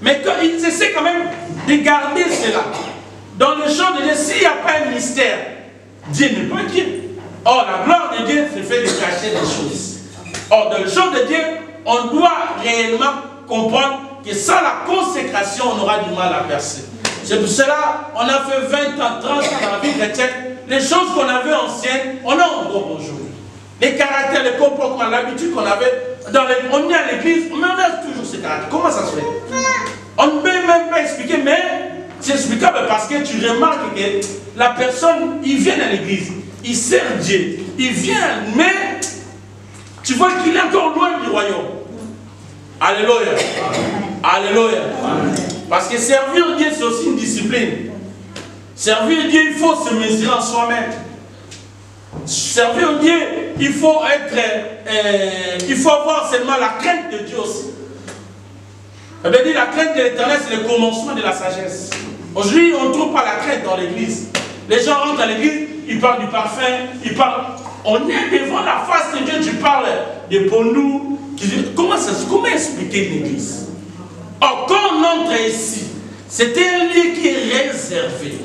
Mais ils essaient quand même de garder cela. Dans le champ de Dieu, s'il n'y a pas un mystère, Dieu n'est pas Dieu. Or, la gloire de Dieu se fait de cacher des choses. Or, dans le champ de Dieu, on doit réellement comprendre que sans la consécration, on aura du mal à percer. C'est pour cela qu'on a fait 20 ans, 30 ans dans la vie chrétienne. Les choses qu'on avait anciennes, on a encore aujourd'hui. Les caractères, les comportements, l'habitude qu'on avait, on est à l'église, mais on a toujours ces caractères. Comment ça se fait? On ne peut même pas expliquer, mais c'est explicable parce que tu remarques que la personne, il vient à l'église, il sert Dieu, il vient, mais tu vois qu'il est encore loin du royaume. Alléluia. Alléluia. Parce que servir Dieu, c'est aussi une discipline. Servir Dieu, il faut se mesurer en soi-même. Servir Dieu, il faut avoir seulement la crainte de Dieu aussi. Ça veut dire la crainte de l'Éternel, c'est le commencement de la sagesse. Aujourd'hui, on ne trouve pas la crainte dans l'église. Les gens rentrent à l'église, ils parlent du parfum, ils parlent. On est devant la face de Dieu, tu parles de pondou. Comment expliquer une église? Or, quand on entre ici, c'est un lieu qui est réservé.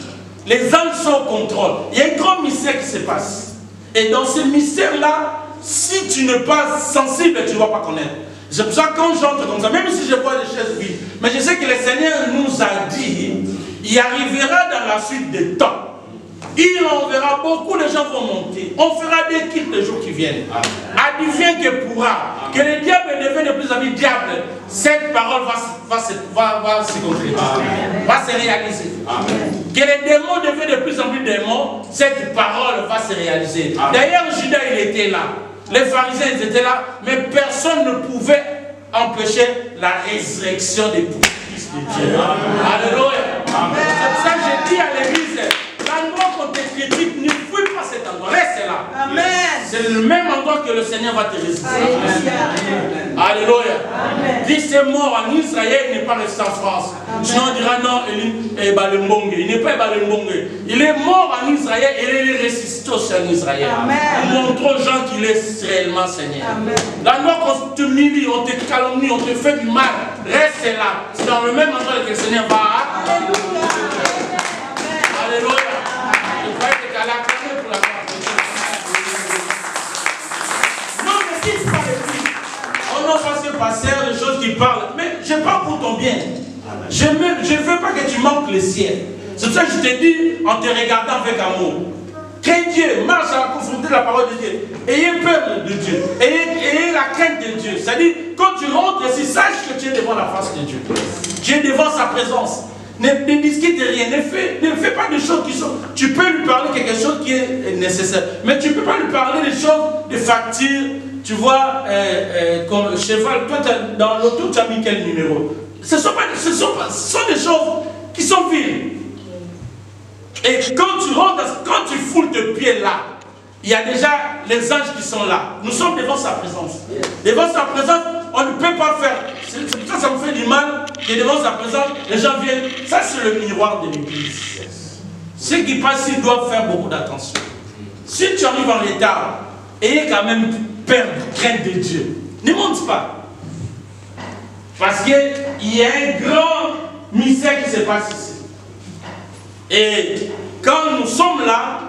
Les âmes sont au contrôle. Il y a un grand mystère qui se passe. Et dans ce mystère-là, si tu n'es pas sensible, tu ne vas pas connaître. C'est pour ça que quand j'entre comme ça, même si je vois les chaises vides, mais je sais que le Seigneur nous a dit, il arrivera dans la suite des temps. Il enverra, beaucoup de gens vont monter. On fera des kits les jours qui viennent. Advienne que pourra. Que le diable devienne de plus en plus diable. Cette parole va se concrétiser. Va se réaliser. Amen. Que les démons deviennent de plus en plus démons. Cette parole va se réaliser. D'ailleurs, Judas, il était là. Les pharisiens, ils étaient là. Mais personne ne pouvait empêcher la résurrection des fils de Dieu. Alléluia. C'est pour ça que j'ai dit à l'église, l'endroit qu'on te critique, ne fouille pas cet endroit, reste là. Amen. C'est le même endroit que le Seigneur va te résister. Alléluia. Dis c'est mort en Israël, il n'est pas resté en France. Amen. Sinon on dira non, il est Balembongue. Il n'est pas Balembongue. Il est mort en Israël et il est ressuscité aussi en Israël. Nous montrons aux gens qu'il est réellement Seigneur. L'endroit qu'on te humilie, on te calomnie, on te fait du mal, reste là. C'est dans le même endroit que le Seigneur va. Alléluia. Alléluia. Je croyais que tu allais acclamer pour la gloire de Dieu. Non, mais quitte pas les filles. On n'a pas ce pasteur, les choses qui parlent. Mais je parle pour ton bien. Je ne veux pas que tu manques le ciel. C'est pour ça que je te dis, en te regardant avec amour, crains Dieu, marche à la confronter de la parole de Dieu. Ayez peur de Dieu. Ayez la crainte de Dieu. C'est-à-dire, quand tu rentres ici, sache que tu es devant la face de Dieu. Tu es devant sa présence. Ne discute de rien, ne fais pas des choses qui sont... Tu peux lui parler quelque chose qui est nécessaire, mais tu ne peux pas lui parler des choses, des factures, tu vois, comme cheval, toi dans l'auto, tu as mis quel numéro? Ce sont des choses qui sont viles. Et quand tu rentres, quand tu foules tes pieds là, il y a déjà les anges qui sont là. Nous sommes devant sa présence. Devant sa présence, on ne peut pas faire. C'est pour ça que ça me fait du mal que devant sa présence, les gens viennent. Ça, c'est le miroir de l'église. Ceux qui passent ici doivent faire beaucoup d'attention. Si tu arrives en retard, ayez quand même peur, crainte de Dieu. Ne monte pas. Parce qu'il y a un grand mystère qui se passe ici. Et quand nous sommes là,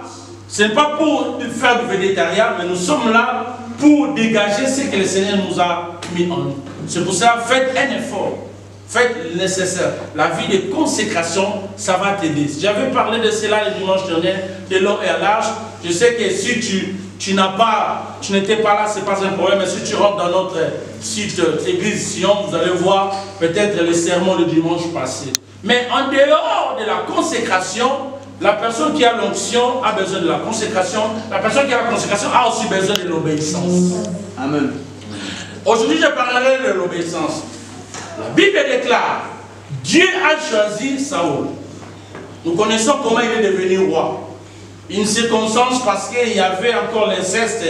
ce n'est pas pour faire du végétarien, mais nous sommes là pour dégager ce que le Seigneur nous a mis en nous. C'est pour ça, faites un effort. Faites le nécessaire. La vie de consécration, ça va t'aider. J'avais parlé de cela le dimanche dernier, de long et à large. Je sais que si tu n'étais pas là, ce n'est pas un problème. Mais si tu rentres dans notre site Église Sion, vous allez voir peut-être les sermons du dimanche passé. Mais en dehors de la consécration, la personne qui a l'onction a besoin de la consécration. La personne qui a la consécration a aussi besoin de l'obéissance. Amen. Aujourd'hui, je parlerai de l'obéissance. La Bible déclare, Dieu a choisi Saül. Nous connaissons comment il est devenu roi. Une circonstance parce qu'il y avait encore l'inceste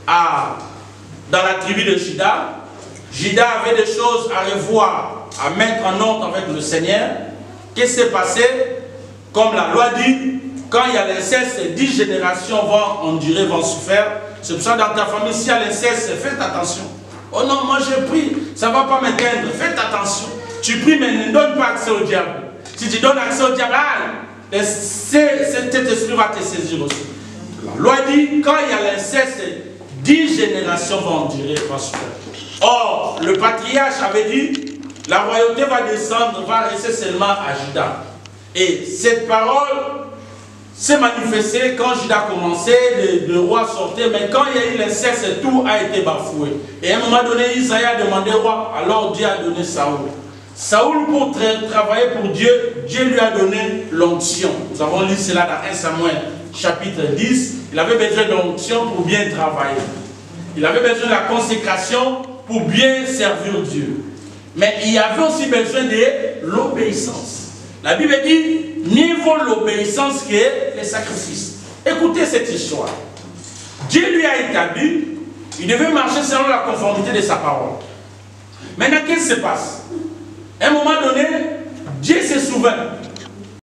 dans la tribu de Juda. Juda avait des choses à revoir, à mettre en ordre avec le Seigneur. Qu'est-ce qui s'est passé? Comme la loi dit, quand il y a l'inceste, 10 générations vont endurer, vont souffrir. C'est pour ça que dans ta famille, s'il y a l'inceste, faites attention. Oh non, moi j'ai pris, ça ne va pas m'éteindre. Faites attention. tu pries mais ne donne pas accès au diable. Si tu donnes accès au diable, cet esprit va te saisir aussi. La loi dit, quand il y a l'inceste, 10 générations vont endurer, pasteur. Or, le patriarche avait dit, la royauté va descendre, va rester seulement à Juda. Et cette parole s'est manifestée quand Juda commençait, le roi sortait, mais quand il y a eu l'inceste, tout a été bafoué. Et à un moment donné, Isaïe a demandé au roi, alors Dieu a donné Saoul. Saoul, pour travailler pour Dieu, Dieu lui a donné l'onction. Nous avons lu cela dans 1 Samuel chapitre 10. Il avait besoin de l'onction pour bien travailler. Il avait besoin de la consécration pour bien servir Dieu. Mais il y avait aussi besoin de l'obéissance. La Bible dit, mieux vaut l'obéissance que les sacrifices. Écoutez cette histoire. Dieu lui a établi, il devait marcher selon la conformité de sa parole. Maintenant, qu'est-ce qui se passe? À un moment donné, Dieu se souvient